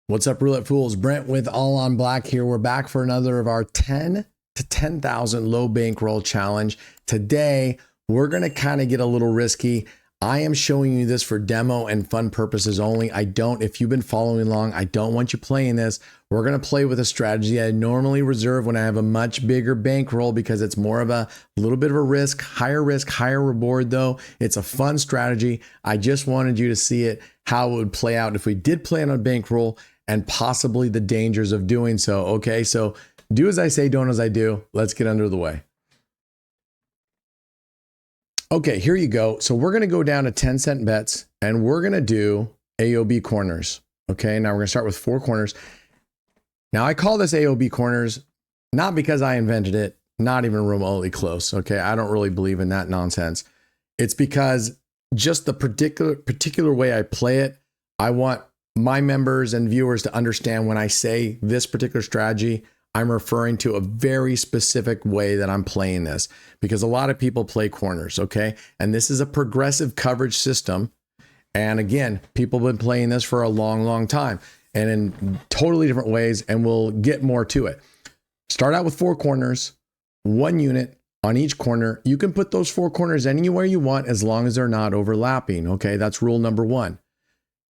What's up, Roulette Fools? Brent with All on Black here. We're back for another of our 10 to 10,000 low bankroll challenge. Today, we're going to kind of get a little risky. I am showing you this for demo and fun purposes only. If you've been following along, I don't want you playing this. We're going to play with a strategy I normally reserve when I have a much bigger bankroll because it's more of a little bit of a risk, higher reward though. It's a fun strategy. I just wanted you to see it, how it would play out if we did play on a bankroll and possibly the dangers of doing so. Okay, so do as I say, don't as I do. Let's get under the way. Okay, here you go. So we're going to go down to 10-cent bets and we're going to do AOB corners. Okay, now we're going to start with 4 corners. Now I call this AOB corners not because I invented it, not even remotely close. Okay, I don't really believe in that nonsense. It's because just the particular way I play it, I want my members and viewers to understand when I say this particular strategy, I'm referring to a very specific way that I'm playing this because a lot of people play corners, okay? And this is a progressive coverage system. And again, people have been playing this for a long time and in totally different ways, and we'll get more to it. Start out with 4 corners, 1 unit on each corner. You can put those 4 corners anywhere you want as long as they're not overlapping, okay? That's rule number 1.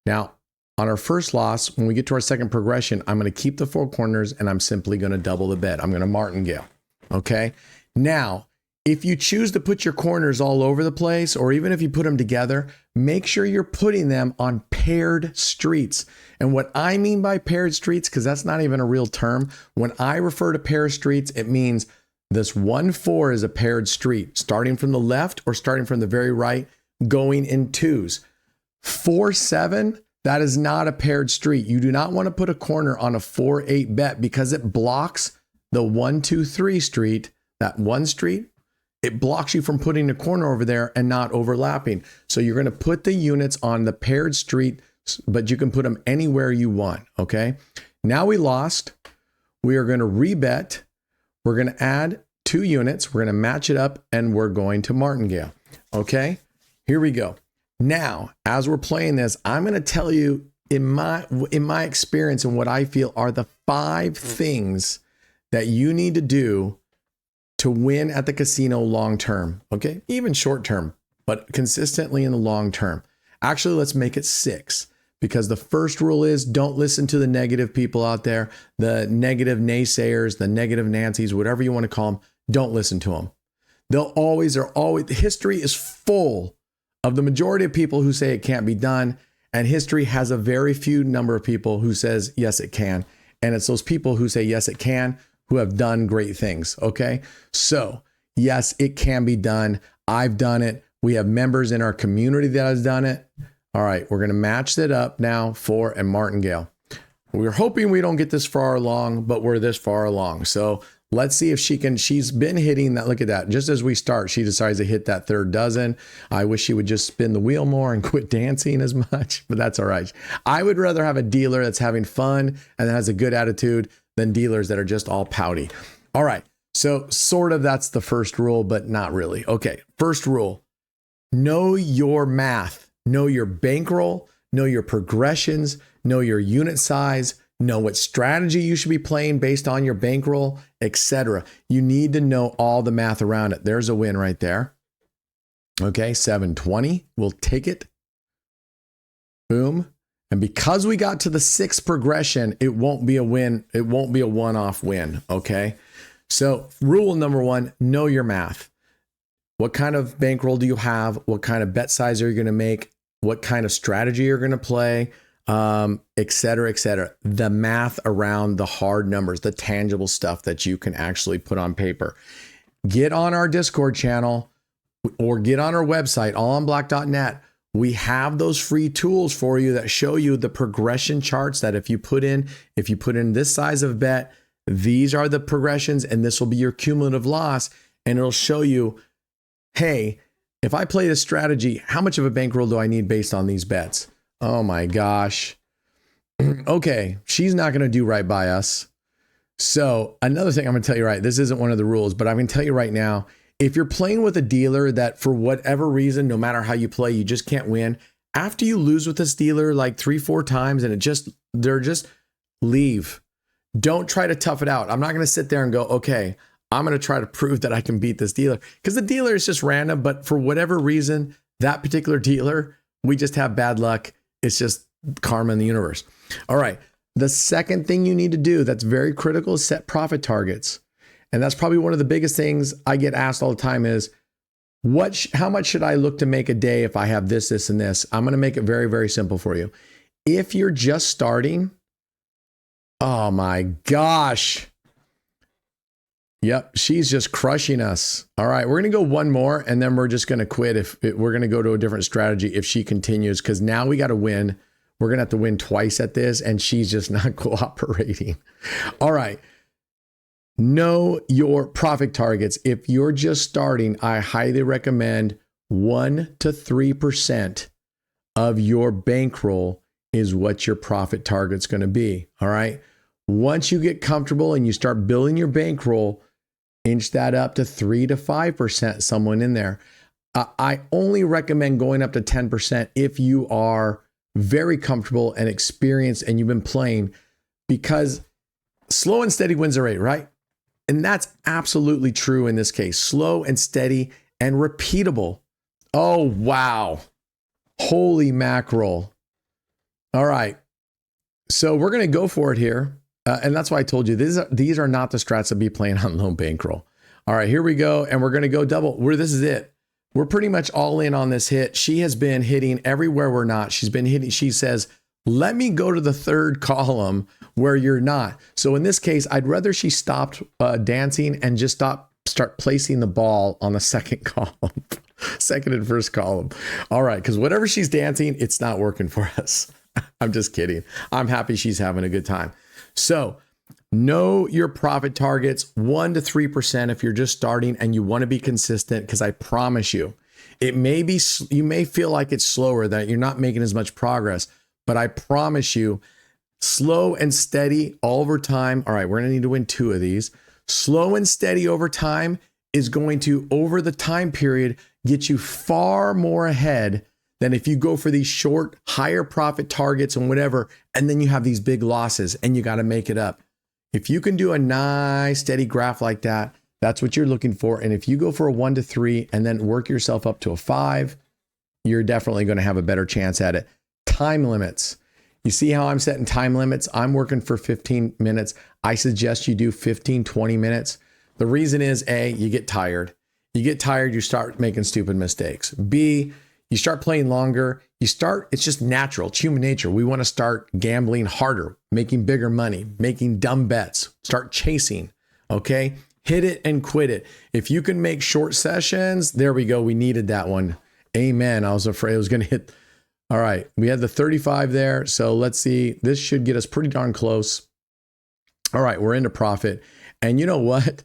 Now, on our first loss, when we get to our second progression, I'm going to keep the 4 corners and I'm simply going to double the bet. I'm going to martingale. Okay. Now, if you choose to put your corners all over the place, or even if you put them together, make sure you're putting them on paired streets. And what I mean by paired streets, because that's not even a real term, when I refer to paired streets, it means this 1-4 is a paired street, starting from the left or starting from the very right, going in 2s. 4-7. That is not a paired street. You do not want to put a corner on a 4-8 bet because it blocks the 1-2-3 street, that one street. It blocks you from putting a corner over there and not overlapping. So you're going to put the units on the paired street, but you can put them anywhere you want. Okay. Now we lost. We are going to rebet. We're going to add 2 units. We're going to match it up and we're going to martingale. Okay. Here we go. Now, as we're playing this, I'm going to tell you in my experience and what I feel are the 5 things that you need to do to win at the casino long term. Okay, even short term, but consistently in the long term. Actually, let's make it 6 because the first rule is don't listen to the negative people out there, the negative naysayers, the negative Nancys, whatever you want to call them. Don't listen to them. History is full of the majority of people who say it can't be done, and history has a very few number of people who says, yes, it can. And it's those people who say, yes, it can, who have done great things. Okay. So yes, it can be done. I've done it. We have members in our community that has done it. All right. We're going to match that up now for and martingale. We're hoping we don't get this far along, but we're this far along. So let's see if she can. She's been hitting that. Look at that. Just as we start, she decides to hit that 3rd dozen. I wish she would just spin the wheel more and quit dancing as much, but that's all right. I would rather have a dealer that's having fun and that has a good attitude than dealers that are just all pouty. All right. So sort of that's the first rule, but not really. Okay. First rule, know your math, know your bankroll, know your progressions, know your unit size, know what strategy you should be playing based on your bankroll, etc. You need to know all the math around it. There's a win right there. Okay, 720. We'll take it. Boom. And because we got to the 6th progression, it won't be a win. It won't be a one-off win. Okay. So rule number 1, know your math. What kind of bankroll do you have? What kind of bet size are you going to make? What kind of strategy you're going to play? Et cetera, et cetera. The math around the hard numbers, the tangible stuff that you can actually put on paper. Get on our Discord channel or get on our website, allonblack.net. We have those free tools for you that show you the progression charts that if you put in this size of bet, these are the progressions and this will be your cumulative loss. And it'll show you, hey, if I play this strategy, how much of a bankroll do I need based on these bets? Oh my gosh. Okay, she's not going to do right by us. So another thing I'm going to tell you, right, this isn't one of the rules, but I'm going to tell you right now, if you're playing with a dealer that for whatever reason, no matter how you play, you just can't win, after you lose with this dealer like 3-4 times and they're just leave. Don't try to tough it out. I'm not going to sit there and go, okay, I'm going to try to prove that I can beat this dealer, because the dealer is just random. But for whatever reason, that particular dealer, we just have bad luck. It's just karma in the universe. All right. The second thing you need to do that's very critical is set profit targets. And that's probably one of the biggest things I get asked all the time is, how much should I look to make a day if I have this, this, and this? I'm going to make it very, very simple for you. If you're just starting, oh my gosh. Yep, she's just crushing us. All right, we're going to go one more, and then we're just going to quit. We're going to go to a different strategy if she continues, because now we got to win. We're going to have to win twice at this, and she's just not cooperating. All right. Know your profit targets. If you're just starting, I highly recommend 1 to 3% of your bankroll is what your profit target's going to be. All right. Once you get comfortable and you start building your bankroll, inch that up to 3 to 5%, someone in there. I only recommend going up to 10% if you are very comfortable and experienced and you've been playing, because slow and steady wins the race, right? And that's absolutely true in this case. Slow and steady and repeatable. Oh, wow. Holy mackerel. All right. So we're going to go for it here. And that's why I told you, these are not the strats to be playing on low bankroll. All right, here we go. And we're going to go double. This is it. We're pretty much all in on this hit. She has been hitting everywhere we're not. She's been hitting. She says, let me go to the third column where you're not. So in this case, I'd rather she stopped dancing and just start placing the ball on the second column, second and first column. All right, because whatever she's dancing, it's not working for us. I'm just kidding. I'm happy she's having a good time. So know your profit targets, 1 to 3% if you're just starting and you want to be consistent, because I promise you, you may feel like it's slower, that you're not making as much progress, but I promise you, slow and steady over time. All right, we're going to need to win 2 of these. Slow and steady over time is going to, over the time period, get you far more ahead than if you go for these short, higher profit targets and whatever, and then you have these big losses and you got to make it up. If you can do a nice steady graph like that, that's what you're looking for. And if you go for a 1 to 3 and then work yourself up to a 5, you're definitely going to have a better chance at it. Time limits. You see how I'm setting time limits? I'm working for 15 minutes. I suggest you do 15, 20 minutes. The reason is A, you get tired. You get tired, you start making stupid mistakes. B, you start playing longer. It's just natural. It's human nature. We want to start gambling harder, making bigger money, making dumb bets, start chasing. Okay. Hit it and quit it. If you can make short sessions, there we go. We needed that one. Amen. I was afraid I was going to hit. All right. We had the 35 there. So let's see. This should get us pretty darn close. All right. We're into profit. And you know what?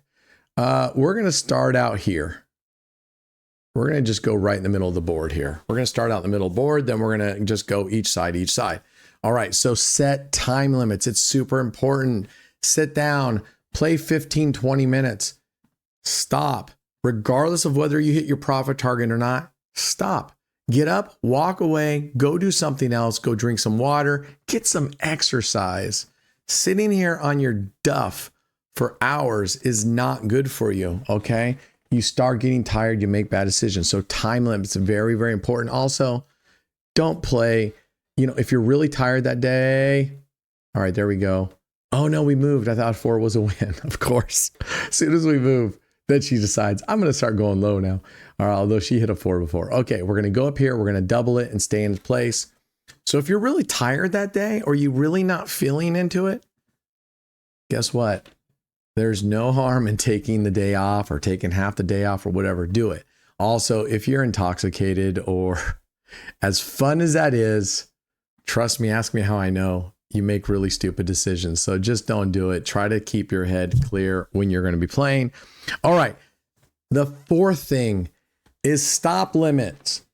We're going to start out here. We're going to just go right in the middle of the board here. We're going to start out in the middle board. Then we're going to just go each side. All right. So set time limits. It's super important. Sit down, play 15, 20 minutes. Stop. Regardless of whether you hit your profit target or not, stop. Get up, walk away, go do something else, go drink some water, get some exercise. Sitting here on your duff for hours is not good for you, okay? You start getting tired, you make bad decisions. So time limits are very, very important. Also, don't play, if you're really tired that day. All right, there we go. Oh no, we moved. I thought 4 was a win, of course. As soon as we move, then she decides, I'm going to start going low now. All right, although she hit a 4 before. Okay, we're going to go up here. We're going to double it and stay in place. So if you're really tired that day or you really not feeling into it, guess what? There's no harm in taking the day off or taking half the day off or whatever. Do it. Also, if you're intoxicated or as fun as that is, trust me, ask me how I know, you make really stupid decisions. So just don't do it. Try to keep your head clear when you're going to be playing. All right. The fourth thing is stop limits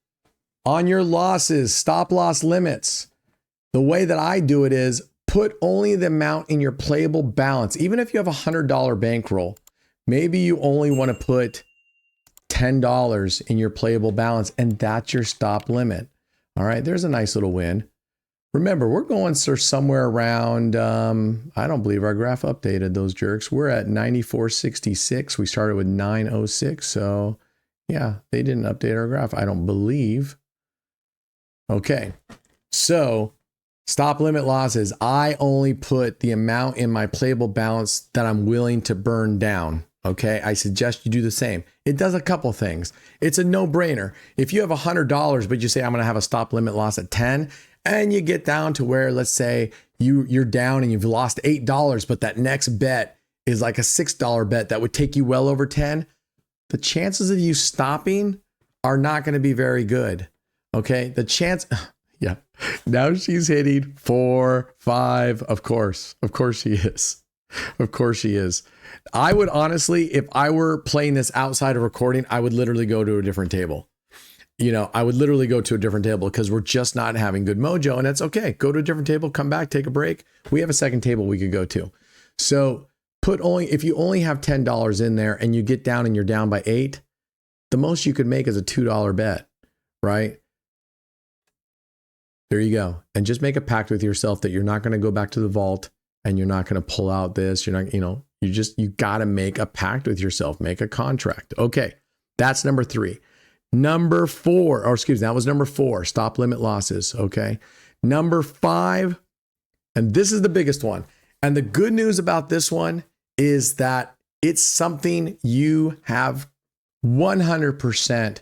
on your losses, stop loss limits. The way that I do it is put only the amount in your playable balance. Even if you have $100 bankroll, maybe you only want to put $10 in your playable balance, and that's your stop limit. All right, there's a nice little win. Remember, we're going somewhere around, I don't believe our graph updated those jerks. We're at 94.66. We started with 9.06. So yeah, they didn't update our graph, I don't believe. Okay, so stop limit losses. I only put the amount in my playable balance that I'm willing to burn down. Okay, I suggest you do the same. It does a couple things. It's a no-brainer. If you have $100, but you say, I'm gonna have a stop limit loss at 10, and you get down to where, let's say you're down and you've lost $8, but that next bet is like a $6 bet that would take you well over 10, the chances of you stopping are not gonna be very good. Okay, the chance, yeah. Now she's hitting 4, 5. Of course she is. Of course she is. I would honestly, if I were playing this outside of recording, I would literally go to a different table. I would literally go to a different table because we're just not having good mojo, and that's okay. Go to a different table, come back, take a break. We have a second table we could go to. So if you only have $10 in there and you get down and you're down by 8, the most you could make is a $2 bet, right? There you go. And just make a pact with yourself that you're not going to go back to the vault and you're not going to pull out this. You're not, you got to make a pact with yourself, make a contract. Okay. That's number 3. Number 4, that was number 4, stop limit losses. Okay. Number 5, and this is the biggest one. And the good news about this one is that it's something you have 100%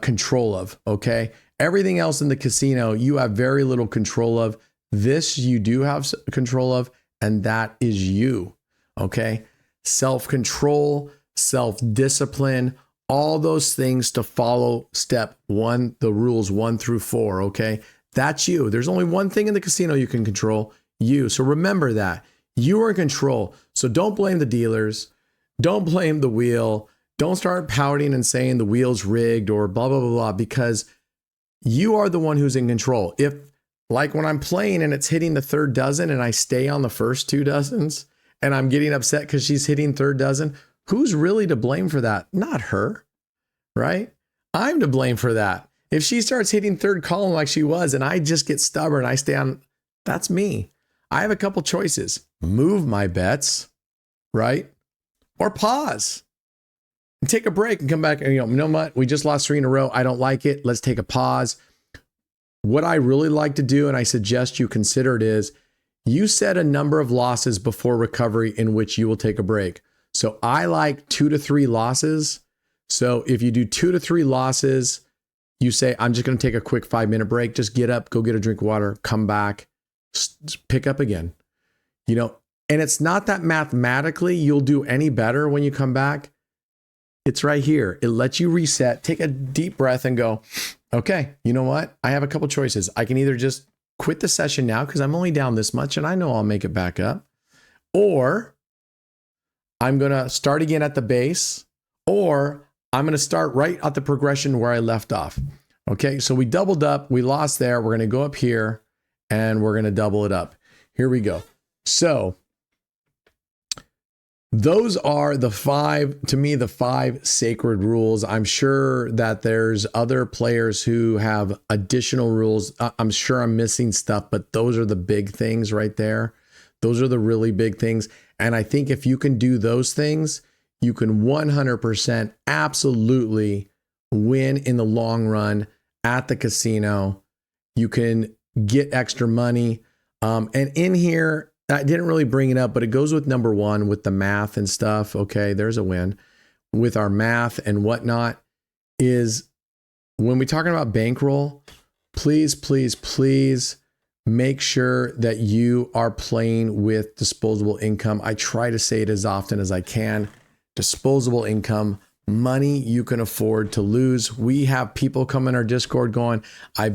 control of. Okay. Everything else in the casino, you have very little control of. This you do have control of, and that is you. Okay. Self-control, self-discipline, all those things to follow step 1, the rules 1 through 4. Okay. That's you. There's only one thing in the casino you can control, you. So remember that you are in control. So don't blame the dealers. Don't blame the wheel. Don't start pouting and saying the wheel's rigged or blah, blah, blah, blah, because you are the one who's in control. If, like when I'm playing and it's hitting the 3rd dozen and I stay on the first 2 dozens and I'm getting upset because she's hitting 3rd dozen, who's really to blame for that? Not her, right? I'm to blame for that. If she starts hitting 3rd column like she was and I just get stubborn, I stay on, that's me. I have a couple choices. Move my bets, right? Or pause. And take a break and come back and, you know what? We just lost 3 in a row. I don't like it. Let's take a pause. What I really like to do, and I suggest you consider it, is you set a number of losses before recovery in which you will take a break. So I like 2 to 3 losses. So if you do 2 to 3 losses, you say, I'm just going to take a quick 5-minute break. Just get up, go get a drink of water, come back, pick up again. And it's not that mathematically you'll do any better when you come back. It's right here. It lets you reset, take a deep breath and go, okay, you know what? I have a couple choices. I can either just quit the session now because I'm only down this much and I know I'll make it back up. Or I'm going to start again at the base, or I'm going to start right at the progression where I left off. Okay, so we doubled up. We lost there. We're going to go up here and we're going to double it up. Here we go. So those are the 5, to me, the 5 sacred rules. I'm sure that there's other players who have additional rules. I'm sure I'm missing stuff, but those are the big things right there. Those are the really big things. And I think if you can do those things, you can 100% absolutely win in the long run at the casino. You can get extra money. And in here, I didn't really bring it up, but it goes with number 1 with the math and stuff. Okay, there's a win. With our math and whatnot, is when we're talking about bankroll, please, please, please make sure that you are playing with disposable income. I try to say it as often as I can. Disposable income, money you can afford to lose. We have people come in our Discord going, I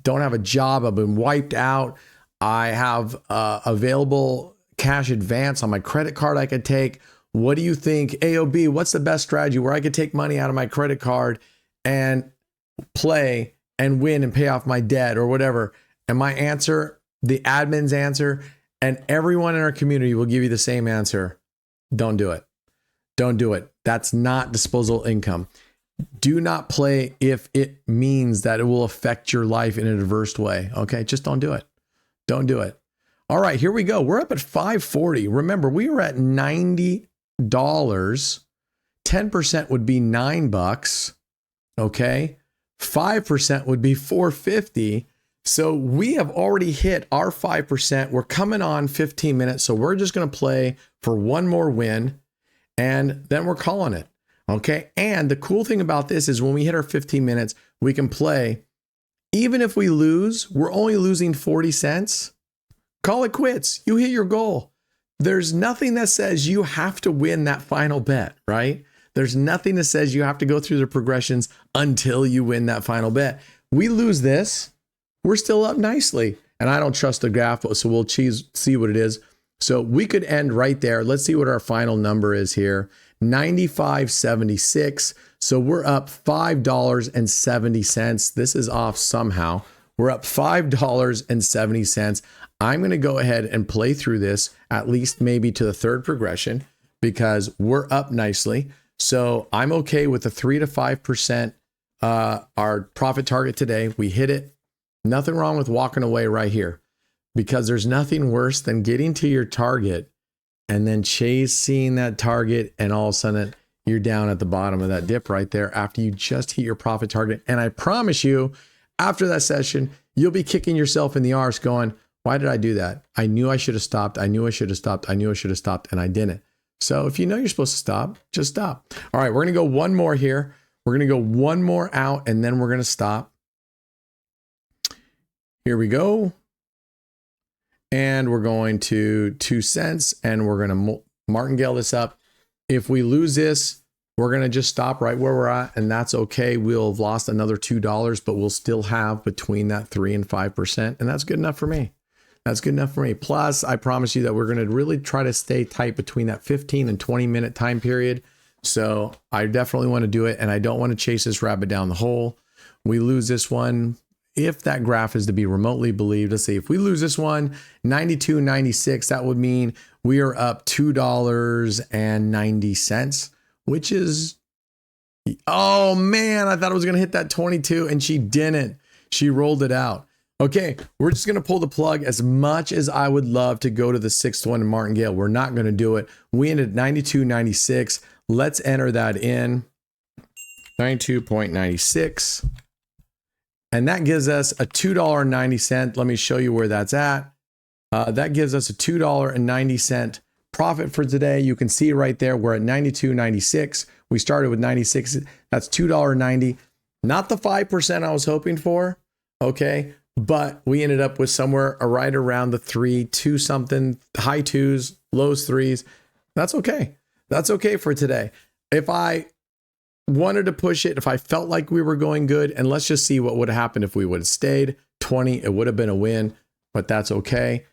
don't have a job. I've been wiped out. I have available cash advance on my credit card I could take. What do you think? AOB, what's the best strategy where I could take money out of my credit card and play and win and pay off my debt or whatever? And my answer, the admin's answer, and everyone in our community will give you the same answer. Don't do it. Don't do it. That's not disposable income. Do not play if it means that it will affect your life in an adverse way. Okay, just don't do it. Don't do it. All right, here we go. We're up at 540. Remember, we were at $90. 10% would be $9. Okay. 5% would be $4.50. So we have already hit our 5%. We're coming on 15 minutes. So we're just going to play for one more win and then we're calling it. Okay. And the cool thing about this is when we hit our 15 minutes, we can play. Even if we lose, we're only losing 40 cents. Call it quits. You hit your goal. There's nothing that says you have to win that final bet, right? There's nothing that says you have to go through the progressions until you win that final bet. We lose this, we're still up nicely. And I don't trust the graph, so we'll see what it is. So we could end right there. Let's see what our final number is here. 95.76. So we're up $5.70. This is off somehow. We're up $5.70. I'm going to go ahead and play through this, at least maybe to the third progression, because we're up nicely. So I'm okay with the 3 to 5%, our profit target today. We hit it. Nothing wrong with walking away right here, because there's nothing worse than getting to your target and then chasing that target, and all of a sudden you're down at the bottom of that dip right there after you just hit your profit target. And I promise you, after that session, you'll be kicking yourself in the arse going, why did I do that? I knew I should have stopped. I knew I should have stopped. I knew I should have stopped, and I didn't. So if you know you're supposed to stop, just stop. All right, we're going to go one more here. We're going to go one more out, and then we're going to stop. Here we go. And we're going to 2 cents, and we're going to martingale this up. If we lose this, we're going to just stop right where we're at, and that's okay. We'll have lost another $2, but we'll still have between that 3 and 5%, and that's good enough for me. That's good enough for me. Plus, I promise you that we're going to really try to stay tight between that 15 and 20 minute time period. So I definitely want to do it, and I don't want to chase this rabbit down the hole. We lose this one. If that graph is to be remotely believed, let's see, if we lose this one, 92.96, that would mean we are up $2.90, which is, oh man, I thought I was going to hit that 22 and she didn't. She rolled it out. Okay, we're just going to pull the plug. As much as I would love to go to the sixth one in martingale, we're not going to do it. We ended at 92.96. Let's enter that in. 92.96. And that gives us a $2.90. Let me show you where that's at. That gives us a $2.90 profit for today. You can see right there, we're at 92.96. We started with 96. That's $2.90. Not the 5% I was hoping for. Okay. But we ended up with somewhere right around the 2 something, high 2s, lows 3s. That's okay. That's okay for today. If I wanted to push it, if I felt like we were going good, and let's just see what would have happened if we would have stayed 20, it would have been a win, but that's okay.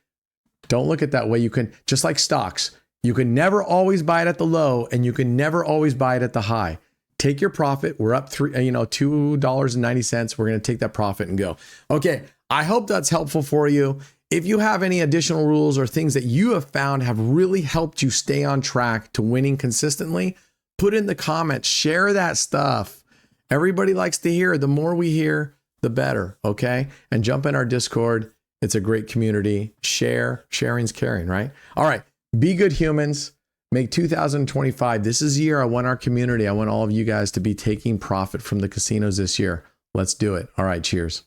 Don't look at that way. You can, just like stocks, you can never always buy it at the low, and you can never always buy it at the high. Take your profit. We're up $2.90. We're going to take that profit and go. Okay. I hope that's helpful for you. If you have any additional rules or things that you have found have really helped you stay on track to winning consistently, put in the comments, share that stuff. Everybody likes to hear. The more we hear, the better. Okay. And jump in our Discord. It's a great community. Sharing's caring, right? All right. Be good humans. Make 2025. This is the year I want our community. I want all of you guys to be taking profit from the casinos this year. Let's do it. All right. Cheers.